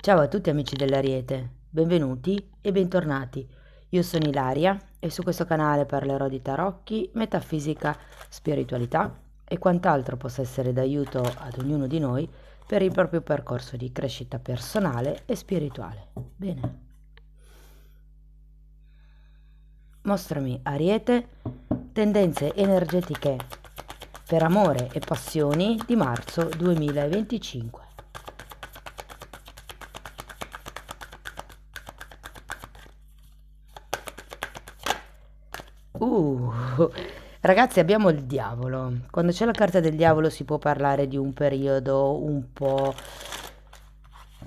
Ciao a tutti amici dell'Ariete, benvenuti e bentornati. Io sono Ilaria e su questo canale parlerò di tarocchi, metafisica, spiritualità e quant'altro possa essere d'aiuto ad ognuno di noi per il proprio percorso di crescita personale e spirituale. Bene. Mostrami, Ariete, tendenze energetiche per amore e passioni di marzo 2025. Uh, Ragazzi, abbiamo il diavolo. Quando c'è la carta del diavolo si può parlare di un periodo un po'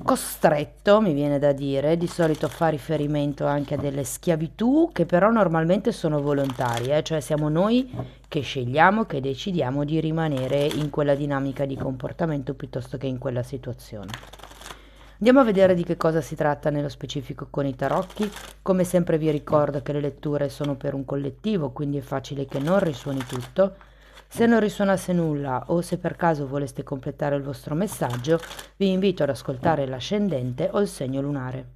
costretto, mi viene da dire. Di solito fa riferimento anche a delle schiavitù che però normalmente sono volontarie, cioè siamo noi che scegliamo, che decidiamo di rimanere in quella dinamica di comportamento piuttosto che in quella situazione. Andiamo a vedere di che cosa si tratta nello specifico con i tarocchi. Come sempre vi ricordo che le letture sono per un collettivo, quindi è facile che non risuoni tutto. Se non risuonasse nulla o se per caso voleste completare il vostro messaggio, vi invito ad ascoltare l'ascendente o il segno lunare.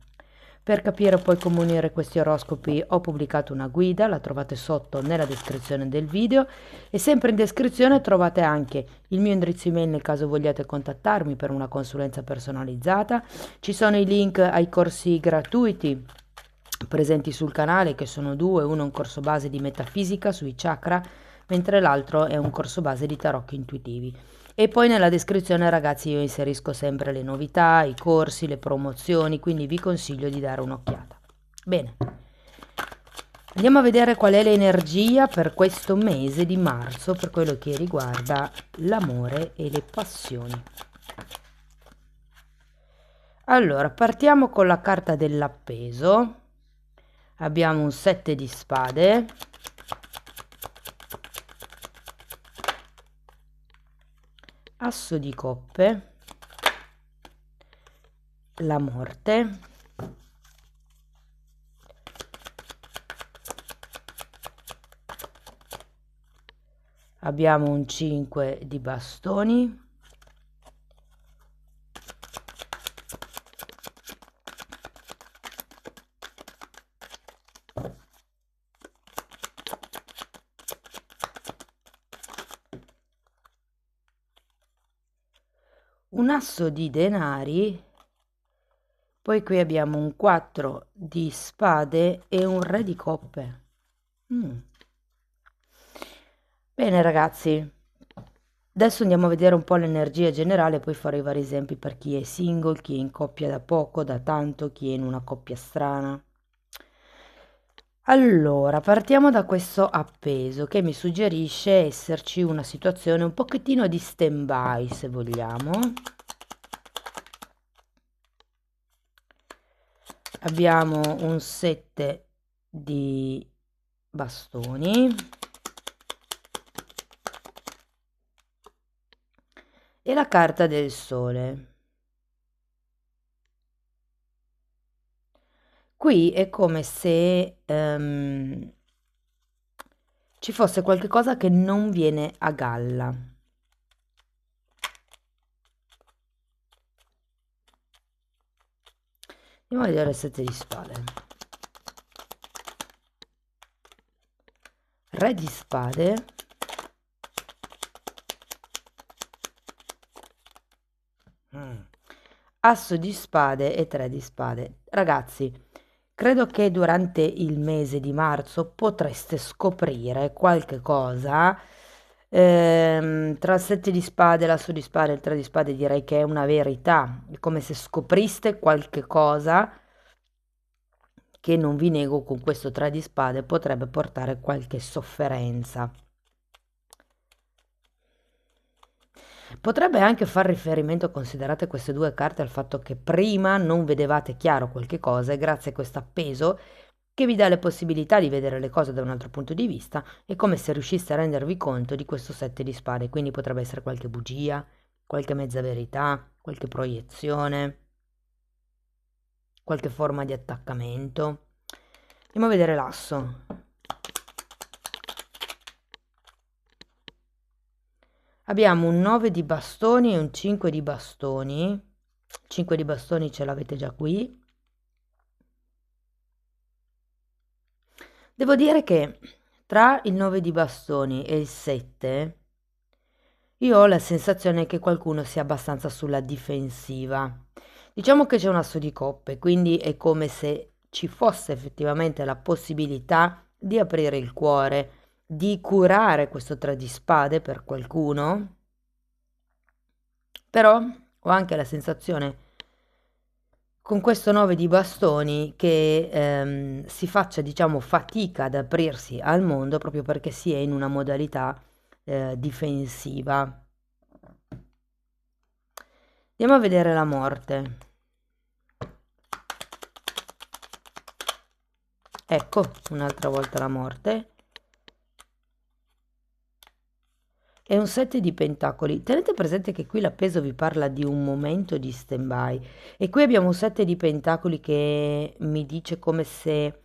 Per capire poi come unire questi oroscopi ho pubblicato una guida, la trovate sotto nella descrizione del video e sempre in descrizione trovate anche il mio indirizzo email nel caso vogliate contattarmi per una consulenza personalizzata. Ci sono i link ai corsi gratuiti presenti sul canale, che sono due: uno è un corso base di metafisica sui chakra, mentre l'altro è un corso base di tarocchi intuitivi. E poi nella descrizione, ragazzi, io inserisco sempre le novità, i corsi, le promozioni, quindi vi consiglio di dare un'occhiata. Bene, andiamo a vedere qual è l'energia per questo mese di marzo per quello che riguarda l'amore e le passioni. Allora, partiamo con la carta dell'appeso. Abbiamo un 7 di spade, asso di coppe, la morte, abbiamo un 5 di bastoni, un asso di denari, poi qui abbiamo un 4 di spade e un re di coppe. Bene ragazzi, adesso andiamo a vedere un po' l'energia generale, poi farò i vari esempi per chi è single, chi è in coppia da poco, da tanto, chi è in una coppia strana. Allora, partiamo da questo appeso che mi suggerisce esserci una situazione un pochettino di stand-by, se vogliamo. Abbiamo un 7 di bastoni e la carta del sole. Qui è come se ci fosse qualche cosa che non viene a galla. Andiamo a vedere il 7 di spade. Re di spade. Asso di spade e 3 di spade. Ragazzi, credo che durante il mese di marzo potreste scoprire qualche cosa. Tra il 7 di spade, l'asso di spade e il 3 di spade direi che è una verità. È come se scopriste qualche cosa che, non vi nego, con questo 3 di spade potrebbe portare qualche sofferenza. Potrebbe anche far riferimento, considerate queste due carte, al fatto che prima non vedevate chiaro qualche cosa e grazie a questo appeso che vi dà le possibilità di vedere le cose da un altro punto di vista, è come se riusciste a rendervi conto di questo 7 di spade, quindi potrebbe essere qualche bugia, qualche mezza verità, qualche proiezione, qualche forma di attaccamento. Andiamo a vedere l'asso. Abbiamo un 9 di bastoni e un 5 di bastoni. 5 di bastoni ce l'avete già qui. Devo dire che tra il 9 di bastoni e il 7 io ho la sensazione che qualcuno sia abbastanza sulla difensiva. Diciamo che c'è un asso di coppe, quindi è come se ci fosse effettivamente la possibilità di aprire il cuore, di curare questo 3 di spade per qualcuno, però ho anche la sensazione con questo 9 di bastoni che si faccia, diciamo, fatica ad aprirsi al mondo proprio perché si è in una modalità difensiva. Andiamo a vedere la morte. Ecco, un'altra volta la morte. È un 7 di pentacoli. Tenete presente che qui l'appeso vi parla di un momento di stand-by. E qui abbiamo un 7 di pentacoli che mi dice come se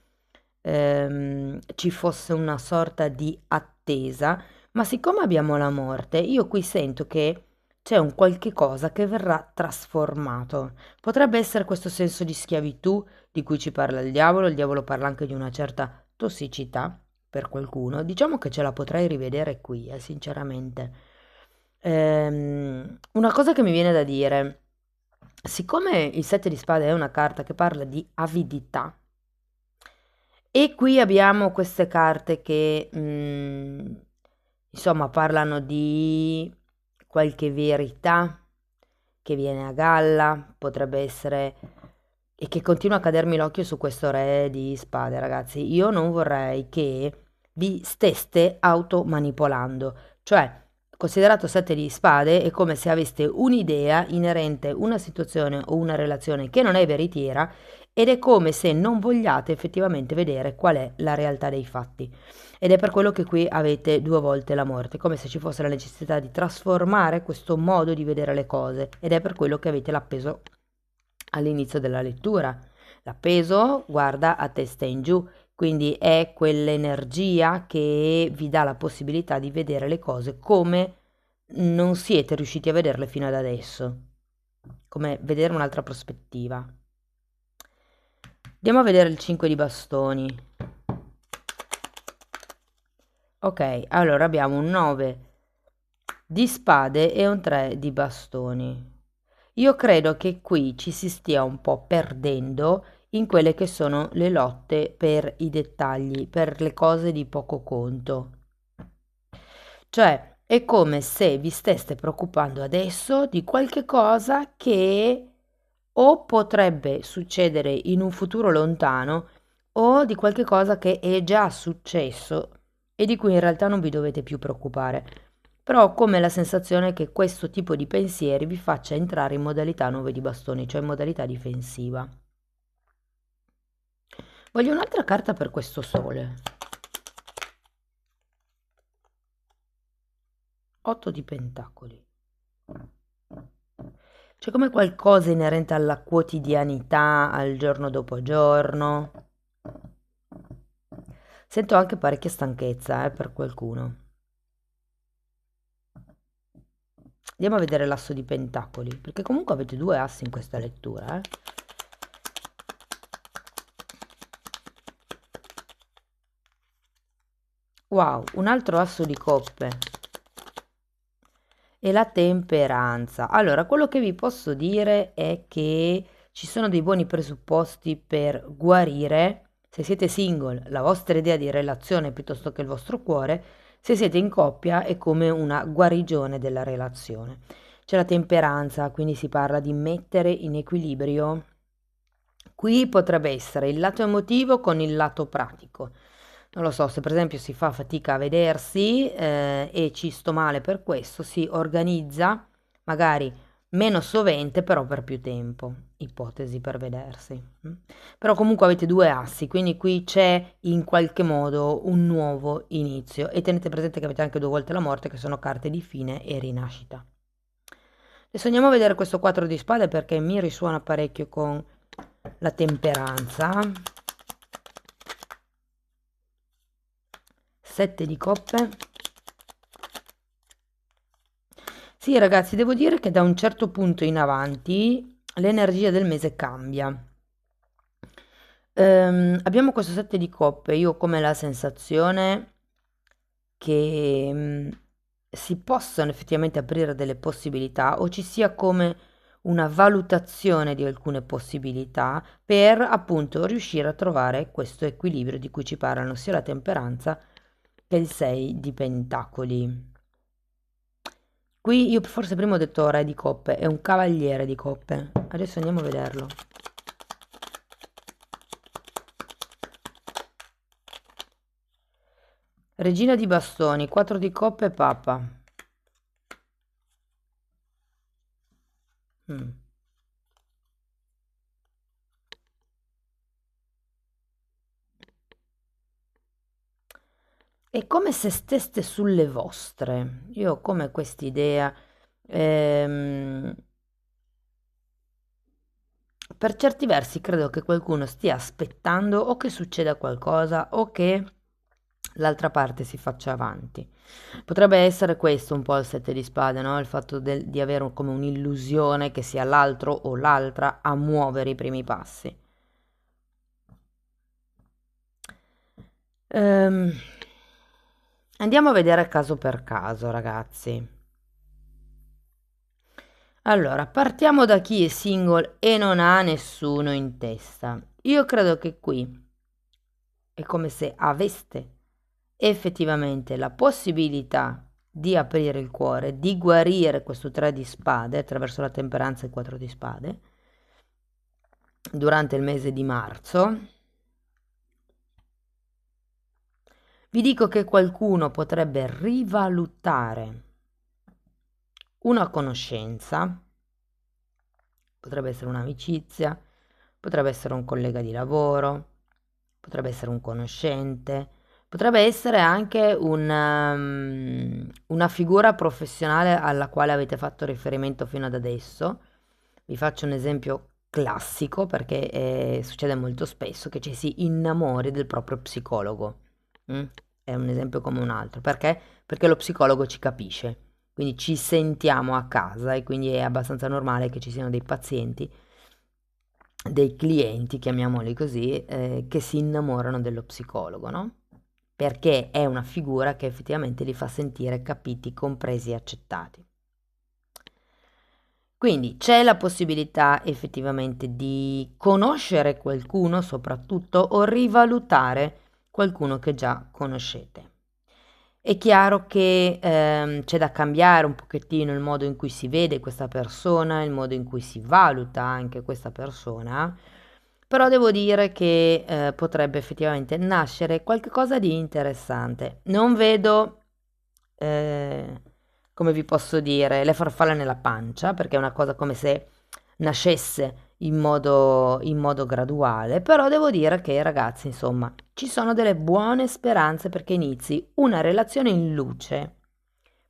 ci fosse una sorta di attesa. Ma siccome abbiamo la morte, io qui sento che c'è un qualche cosa che verrà trasformato. Potrebbe essere questo senso di schiavitù di cui ci parla il diavolo parla anche di una certa tossicità per qualcuno. Diciamo che ce la potrei rivedere qui, sinceramente. Una cosa che mi viene da dire, siccome il 7 di spade è una carta che parla di avidità, e qui abbiamo queste carte che, insomma, parlano di qualche verità che viene a galla, potrebbe essere, e che continua a cadermi l'occhio su questo re di spade, ragazzi. Io non vorrei che vi steste automanipolando, cioè, considerato 7 di spade, è come se aveste un'idea inerente a una situazione o una relazione che non è veritiera ed è come se non vogliate effettivamente vedere qual è la realtà dei fatti. Ed è per quello che qui avete due volte la morte, come se ci fosse la necessità di trasformare questo modo di vedere le cose, ed è per quello che avete l'appeso all'inizio della lettura. L'appeso guarda a testa in giù, quindi è quell'energia che vi dà la possibilità di vedere le cose come non siete riusciti a vederle fino ad adesso, come vedere un'altra prospettiva. Andiamo a vedere il 5 di bastoni. Ok, allora abbiamo un 9 di spade e un 3 di bastoni. Io credo che qui ci si stia un po' perdendo in quelle che sono le lotte per i dettagli, per le cose di poco conto. Cioè, è come se vi steste preoccupando adesso di qualche cosa che o potrebbe succedere in un futuro lontano o di qualche cosa che è già successo e di cui in realtà non vi dovete più preoccupare. Però ho come la sensazione che questo tipo di pensieri vi faccia entrare in modalità 9 di bastoni, cioè in modalità difensiva. Voglio un'altra carta per questo sole. 8 di pentacoli. C'è come qualcosa inerente alla quotidianità, al giorno dopo giorno. Sento anche parecchia stanchezza, per qualcuno. Andiamo a vedere l'asso di pentacoli, perché comunque avete due assi in questa lettura, Wow, un altro asso di coppe. E la temperanza. Allora, quello che vi posso dire è che ci sono dei buoni presupposti per guarire, se siete single, la vostra idea di relazione piuttosto che il vostro cuore, se siete in coppia è come una guarigione della relazione. C'è la temperanza, quindi si parla di mettere in equilibrio. Qui potrebbe essere il lato emotivo con il lato pratico. Non lo so, se per esempio si fa fatica a vedersi e ci sto male per questo, si organizza magari meno sovente, però per più tempo, ipotesi per vedersi. Però comunque avete due assi, quindi qui c'è in qualche modo un nuovo inizio e tenete presente che avete anche due volte la morte, che sono carte di fine e rinascita. Adesso andiamo a vedere questo 4 di spade perché mi risuona parecchio con la temperanza. 7 di coppe. Sì, ragazzi, devo dire che da un certo punto in avanti l'energia del mese cambia. Abbiamo questo 7 di coppe, io ho come la sensazione che si possano effettivamente aprire delle possibilità o ci sia come una valutazione di alcune possibilità per appunto riuscire a trovare questo equilibrio di cui ci parlano sia la temperanza che il 6 di pentacoli. Qui io forse prima ho detto re di coppe, è un cavaliere di coppe. Adesso andiamo a vederlo. Regina di bastoni, 4 di coppe e papa. È come se steste sulle vostre. Io ho come quest'idea. Per certi versi credo che qualcuno stia aspettando o che succeda qualcosa o che l'altra parte si faccia avanti. Potrebbe essere questo un po' il 7 di spade, no? Il fatto di avere come un'illusione che sia l'altro o l'altra a muovere i primi passi. Andiamo a vedere caso per caso, ragazzi. Allora, partiamo da chi è single e non ha nessuno in testa. Io credo che qui è come se aveste effettivamente la possibilità di aprire il cuore, di guarire questo 3 di spade attraverso la temperanza e il 4 di spade durante il mese di marzo. Vi dico che qualcuno potrebbe rivalutare una conoscenza, potrebbe essere un'amicizia, potrebbe essere un collega di lavoro, potrebbe essere un conoscente, potrebbe essere anche una figura professionale alla quale avete fatto riferimento fino ad adesso. Vi faccio un esempio classico perché succede molto spesso che ci si innamori del proprio psicologo. È un esempio come un altro. Perché? Perché lo psicologo ci capisce, quindi ci sentiamo a casa e quindi è abbastanza normale che ci siano dei pazienti, dei clienti, chiamiamoli così, che si innamorano dello psicologo, no? Perché è una figura che effettivamente li fa sentire capiti, compresi e accettati. Quindi c'è la possibilità effettivamente di conoscere qualcuno soprattutto o rivalutare qualcuno che già conoscete. È chiaro che c'è da cambiare un pochettino il modo in cui si vede questa persona, il modo in cui si valuta anche questa persona, però devo dire che potrebbe effettivamente nascere qualcosa di interessante. Non vedo, come vi posso dire, le farfalle nella pancia, perché è una cosa come se nascesse in modo graduale, però devo dire che ragazzi, insomma, ci sono delle buone speranze perché inizi una relazione in luce.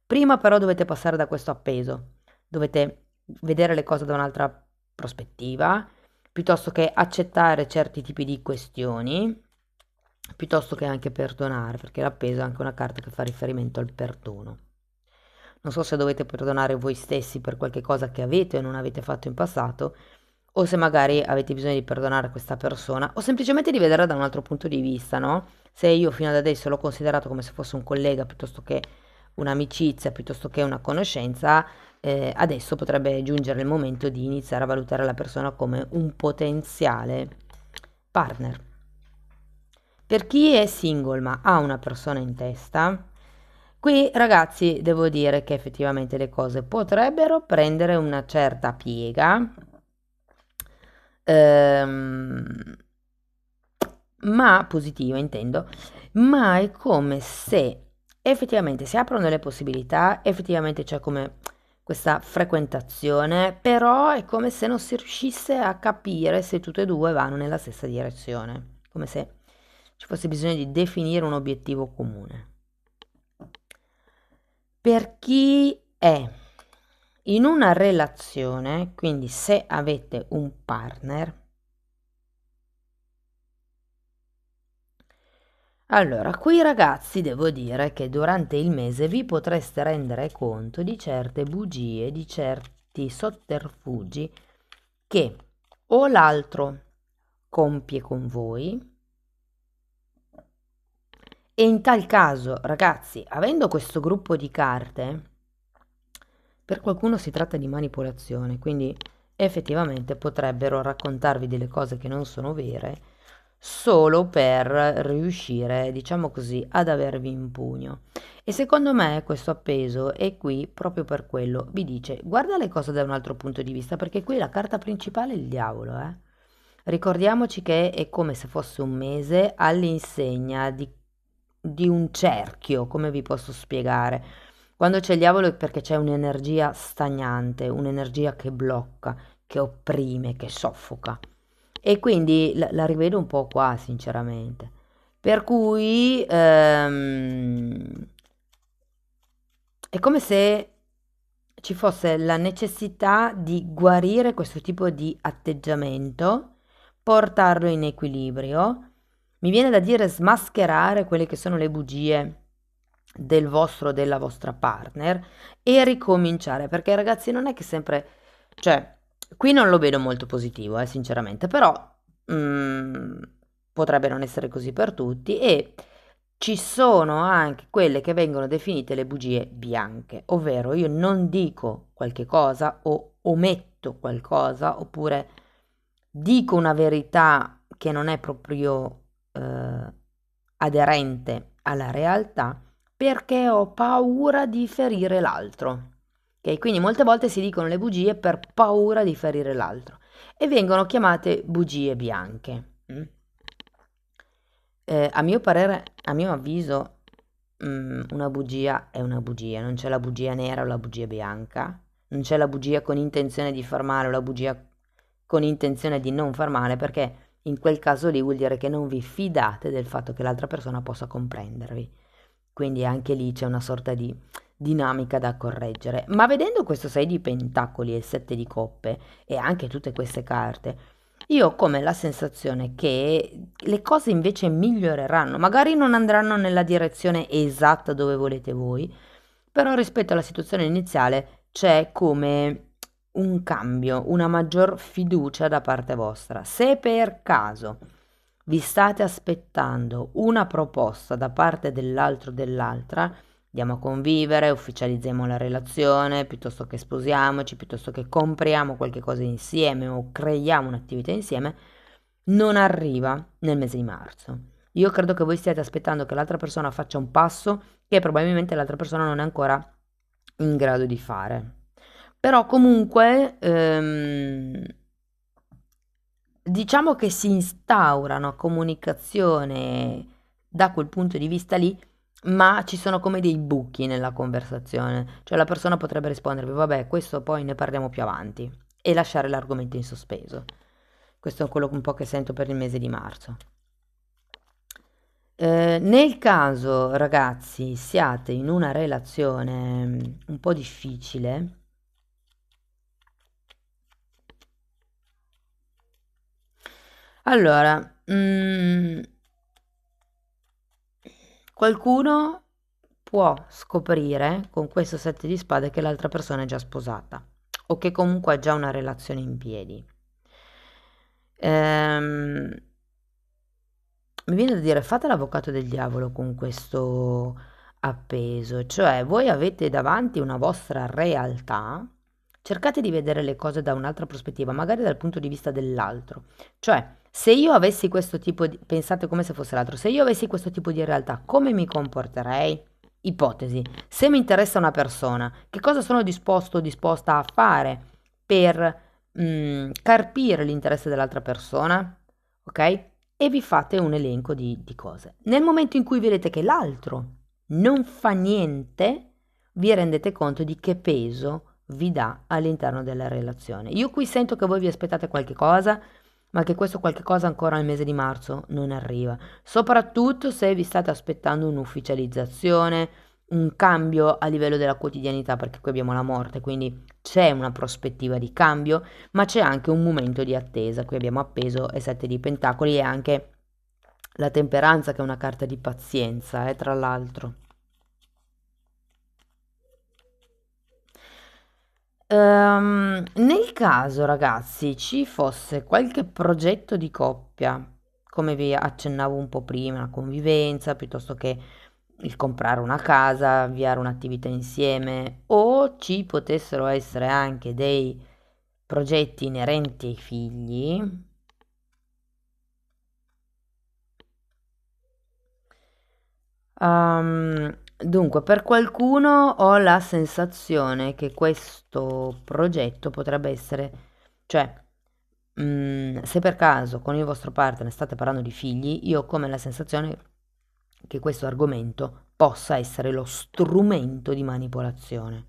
Prima però dovete passare da questo appeso, dovete vedere le cose da un'altra prospettiva, piuttosto che accettare certi tipi di questioni, piuttosto che anche perdonare, perché l'appeso è anche una carta che fa riferimento al perdono. Non so se dovete perdonare voi stessi per qualche cosa che avete o non avete fatto in passato, o se magari avete bisogno di perdonare questa persona, o semplicemente di vederla da un altro punto di vista, no? Se io fino ad adesso l'ho considerato come se fosse un collega piuttosto che un'amicizia, piuttosto che una conoscenza, adesso potrebbe giungere il momento di iniziare a valutare la persona come un potenziale partner. Per chi è single ma ha una persona in testa, qui ragazzi devo dire che effettivamente le cose potrebbero prendere una certa piega, ma positiva intendo, ma è come se effettivamente si aprono delle possibilità, effettivamente c'è come questa frequentazione, però è come se non si riuscisse a capire se tutte e due vanno nella stessa direzione, come se ci fosse bisogno di definire un obiettivo comune. Per chi è in una relazione, quindi se avete un partner, allora qui ragazzi devo dire che durante il mese vi potreste rendere conto di certe bugie, di certi sotterfugi che o l'altro compie con voi, e in tal caso, ragazzi, avendo questo gruppo di carte, per qualcuno si tratta di manipolazione, quindi effettivamente potrebbero raccontarvi delle cose che non sono vere solo per riuscire, diciamo così, ad avervi in pugno. E secondo me questo appeso è qui proprio per quello. Vi dice, guarda le cose da un altro punto di vista, perché qui la carta principale è il diavolo, eh. Ricordiamoci che è come se fosse un mese all'insegna di un cerchio, come vi posso spiegare? Quando c'è il diavolo è perché c'è un'energia stagnante, un'energia che blocca, che opprime, che soffoca. E quindi la rivedo un po' qua, sinceramente. Per cui è come se ci fosse la necessità di guarire questo tipo di atteggiamento, portarlo in equilibrio. Mi viene da dire smascherare quelle che sono le bugie del vostro o della vostra partner e ricominciare, perché ragazzi non è che sempre, cioè, qui non lo vedo molto positivo, sinceramente, però mm, potrebbe non essere così per tutti e ci sono anche quelle che vengono definite le bugie bianche, ovvero io non dico qualche cosa o ometto qualcosa oppure dico una verità che non è proprio aderente alla realtà perché ho paura di ferire l'altro. Ok, quindi molte volte si dicono le bugie per paura di ferire l'altro e vengono chiamate bugie bianche. A mio parere, a mio avviso, una bugia è una bugia, non c'è la bugia nera o la bugia bianca, non c'è la bugia con intenzione di far male o la bugia con intenzione di non far male, perché in quel caso lì vuol dire che non vi fidate del fatto che l'altra persona possa comprendervi. Quindi anche lì c'è una sorta di dinamica da correggere. Ma vedendo questo 6 di pentacoli e il 7 di coppe e anche tutte queste carte, io ho come la sensazione che le cose invece miglioreranno, magari non andranno nella direzione esatta dove volete voi, però rispetto alla situazione iniziale c'è come un cambio, una maggior fiducia da parte vostra. Se per caso vi state aspettando una proposta da parte dell'altro o dell'altra, andiamo a convivere, ufficializziamo la relazione, piuttosto che sposiamoci, piuttosto che compriamo qualche cosa insieme o creiamo un'attività insieme, non arriva nel mese di marzo. Io credo che voi stiate aspettando che l'altra persona faccia un passo che probabilmente l'altra persona non è ancora in grado di fare. Però comunque diciamo che si instaura una comunicazione da quel punto di vista lì, ma ci sono come dei buchi nella conversazione, cioè la persona potrebbe rispondervi, vabbè, questo poi ne parliamo più avanti e lasciare l'argomento in sospeso. Questo è quello un po' che sento per il mese di marzo. Nel caso, ragazzi, siate in una relazione un po' difficile, allora, qualcuno può scoprire con questo 7 di spade che l'altra persona è già sposata o che comunque ha già una relazione in piedi. Ehm, Mi viene da dire, fate l'avvocato del diavolo con questo appeso, cioè voi avete davanti una vostra realtà, cercate di vedere le cose da un'altra prospettiva, magari dal punto di vista dell'altro. Cioè, se io avessi questo tipo di, pensate come se fosse l'altro, se io avessi questo tipo di realtà, come mi comporterei? Ipotesi, se mi interessa una persona, che cosa sono disposto o disposta a fare per carpire l'interesse dell'altra persona? Ok? E vi fate un elenco di cose. Nel momento in cui vedete che l'altro non fa niente, vi rendete conto di che peso vi dà all'interno della relazione. Io qui sento che voi vi aspettate qualche cosa, ma che questo qualche cosa ancora al mese di marzo non arriva. Soprattutto se vi state aspettando un'ufficializzazione, un cambio a livello della quotidianità, perché qui abbiamo la morte, quindi c'è una prospettiva di cambio, ma c'è anche un momento di attesa. Qui abbiamo appeso e 7 di pentacoli e anche la temperanza, che è una carta di pazienza, tra l'altro. Nel caso, ragazzi, ci fosse qualche progetto di coppia, come vi accennavo un po' prima, la convivenza, piuttosto che il comprare una casa, avviare un'attività insieme, o ci potessero essere anche dei progetti inerenti ai figli. Dunque, per qualcuno ho la sensazione che questo progetto potrebbe essere, cioè, se per caso con il vostro partner state parlando di figli, io ho come la sensazione che questo argomento possa essere lo strumento di manipolazione.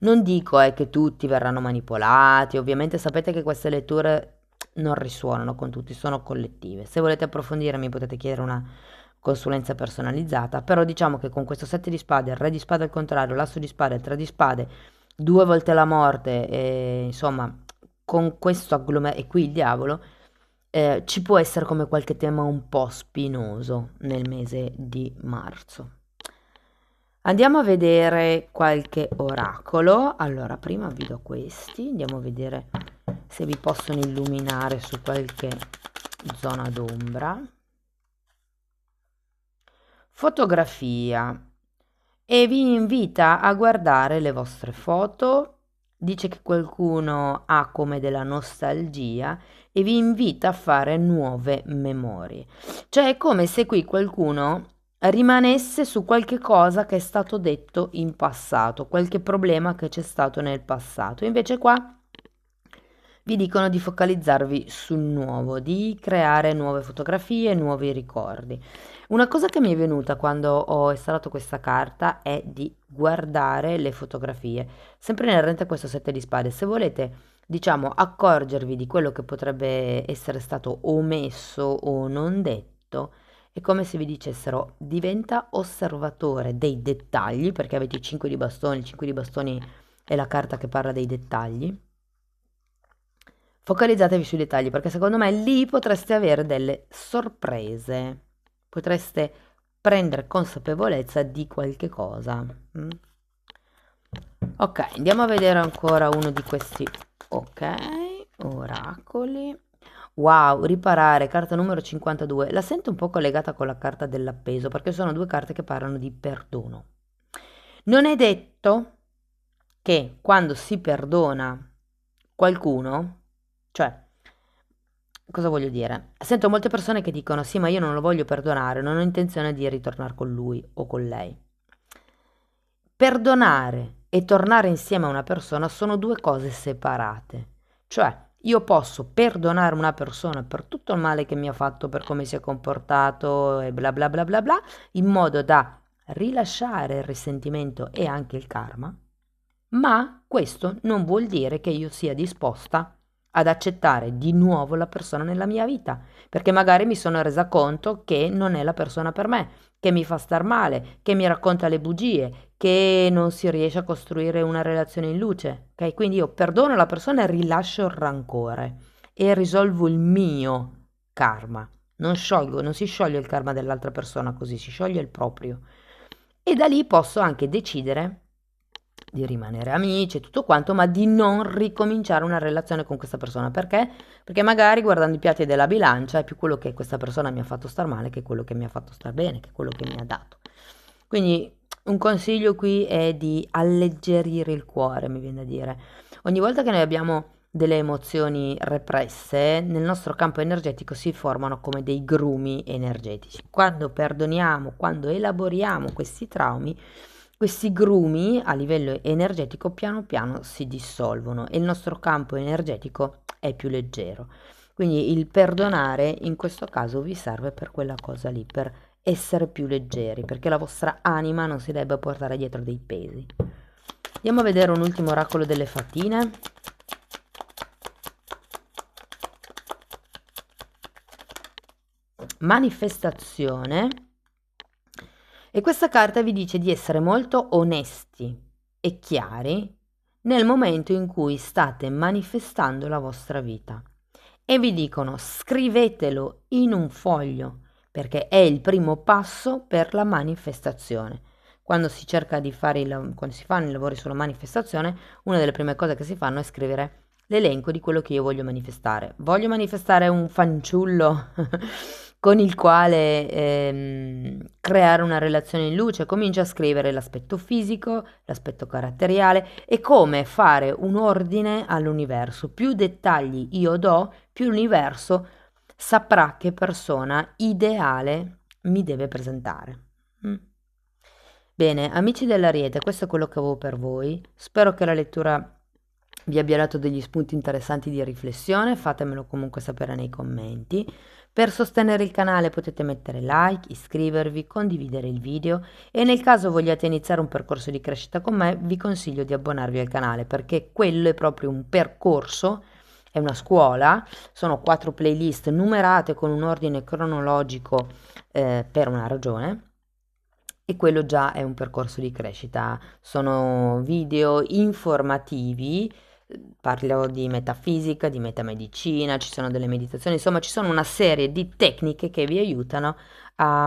Non dico che tutti verranno manipolati, ovviamente sapete che queste letture non risuonano con tutti, sono collettive. Se volete approfondire mi potete chiedere una consulenza personalizzata, però diciamo che con questo 7 di spade, il re di spade al contrario, l'asso di spade, il 3 di spade, due volte la morte, e, insomma, con questo agglomerato, e qui il diavolo, ci può essere come qualche tema un po' spinoso nel mese di marzo. Andiamo a vedere qualche oracolo. Allora, prima vi do questi, andiamo a vedere se vi possono illuminare su qualche zona d'ombra. Fotografia. E vi invita a guardare le vostre foto. Dice che qualcuno ha come della nostalgia e vi invita a fare nuove memorie. Cioè è come se qui qualcuno rimanesse su qualche cosa che è stato detto in passato, qualche problema che c'è stato nel passato. Invece qua vi dicono di focalizzarvi sul nuovo, di creare nuove fotografie, nuovi ricordi. Una cosa che mi è venuta quando ho estratto questa carta è di guardare le fotografie, sempre inerente a questo 7 di spade. Se volete, diciamo, accorgervi di quello che potrebbe essere stato omesso o non detto, è come se vi dicessero diventa osservatore dei dettagli, perché avete i 5 di bastoni, il 5 di bastoni è la carta che parla dei dettagli. Focalizzatevi sui dettagli perché secondo me lì potreste avere delle sorprese, potreste prendere consapevolezza di qualche cosa. Ok, andiamo a vedere ancora uno di questi. Ok, oracoli. Wow, riparare, carta numero 52. La sento un po' collegata con la carta dell'appeso perché sono due carte che parlano di perdono. Non è detto che quando si perdona qualcuno, cioè, cosa voglio dire? Sento molte persone che dicono sì, ma io non lo voglio perdonare, non ho intenzione di ritornare con lui o con lei. Perdonare e tornare insieme a una persona sono due cose separate. Cioè, io posso perdonare una persona per tutto il male che mi ha fatto, per come si è comportato e bla bla bla bla bla, in modo da rilasciare il risentimento e anche il karma, ma questo non vuol dire che io sia disposta ad accettare di nuovo la persona nella mia vita, perché magari mi sono resa conto che non è la persona per me, che mi fa star male, che mi racconta le bugie, che non si riesce a costruire una relazione in luce, ok? Quindi io perdono la persona e rilascio il rancore e risolvo il mio karma. Non si scioglie il karma dell'altra persona così, si scioglie il proprio. E da lì posso anche decidere di rimanere amici e tutto quanto, ma di non ricominciare una relazione con questa persona. Perché? Perché magari guardando i piatti della bilancia è più quello che questa persona mi ha fatto star male che quello che mi ha fatto star bene, che quello che mi ha dato. Quindi un consiglio qui è di alleggerire il cuore, mi viene da dire. Ogni volta che noi abbiamo delle emozioni represse, nel nostro campo energetico si formano come dei grumi energetici. Quando perdoniamo, quando elaboriamo questi traumi, questi grumi a livello energetico piano piano si dissolvono e il nostro campo energetico è più leggero. Quindi il perdonare in questo caso vi serve per quella cosa lì, per essere più leggeri, perché la vostra anima non si debba portare dietro dei pesi. Andiamo a vedere un ultimo oracolo delle fatine. Manifestazione. E questa carta vi dice di essere molto onesti e chiari nel momento in cui state manifestando la vostra vita. E vi dicono scrivetelo in un foglio perché è il primo passo per la manifestazione. quando si cerca di fare quando si fanno i lavori sulla manifestazione, una delle prime cose che si fanno è scrivere l'elenco di quello che io voglio manifestare. Voglio manifestare un fanciullo con il quale creare una relazione in luce. Comincia a scrivere l'aspetto fisico, l'aspetto caratteriale e come fare un ordine all'universo. Più dettagli io do, più l'universo saprà che persona ideale mi deve presentare. Mm. Bene, amici dell'Ariete, questo è quello che avevo per voi. Spero che la lettura vi abbia dato degli spunti interessanti di riflessione, fatemelo comunque sapere nei commenti. Per sostenere il canale potete mettere like, iscrivervi, condividere il video e nel caso vogliate iniziare un percorso di crescita con me, vi consiglio di abbonarvi al canale perché quello è proprio un percorso, è una scuola, sono 4 playlist numerate con un ordine cronologico per una ragione. E quello già è un percorso di crescita. Sono video informativi, parlo di metafisica, di metamedicina, ci sono delle meditazioni, insomma ci sono una serie di tecniche che vi aiutano a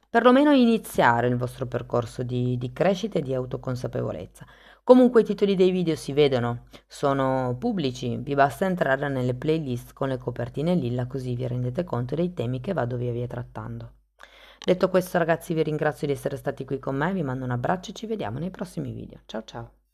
perlomeno iniziare il vostro percorso di crescita e di autoconsapevolezza. Comunque i titoli dei video si vedono, sono pubblici, vi basta entrare nelle playlist con le copertine lilla così vi rendete conto dei temi che vado via via trattando. Detto questo ragazzi vi ringrazio di essere stati qui con me, vi mando un abbraccio e ci vediamo nei prossimi video. Ciao ciao!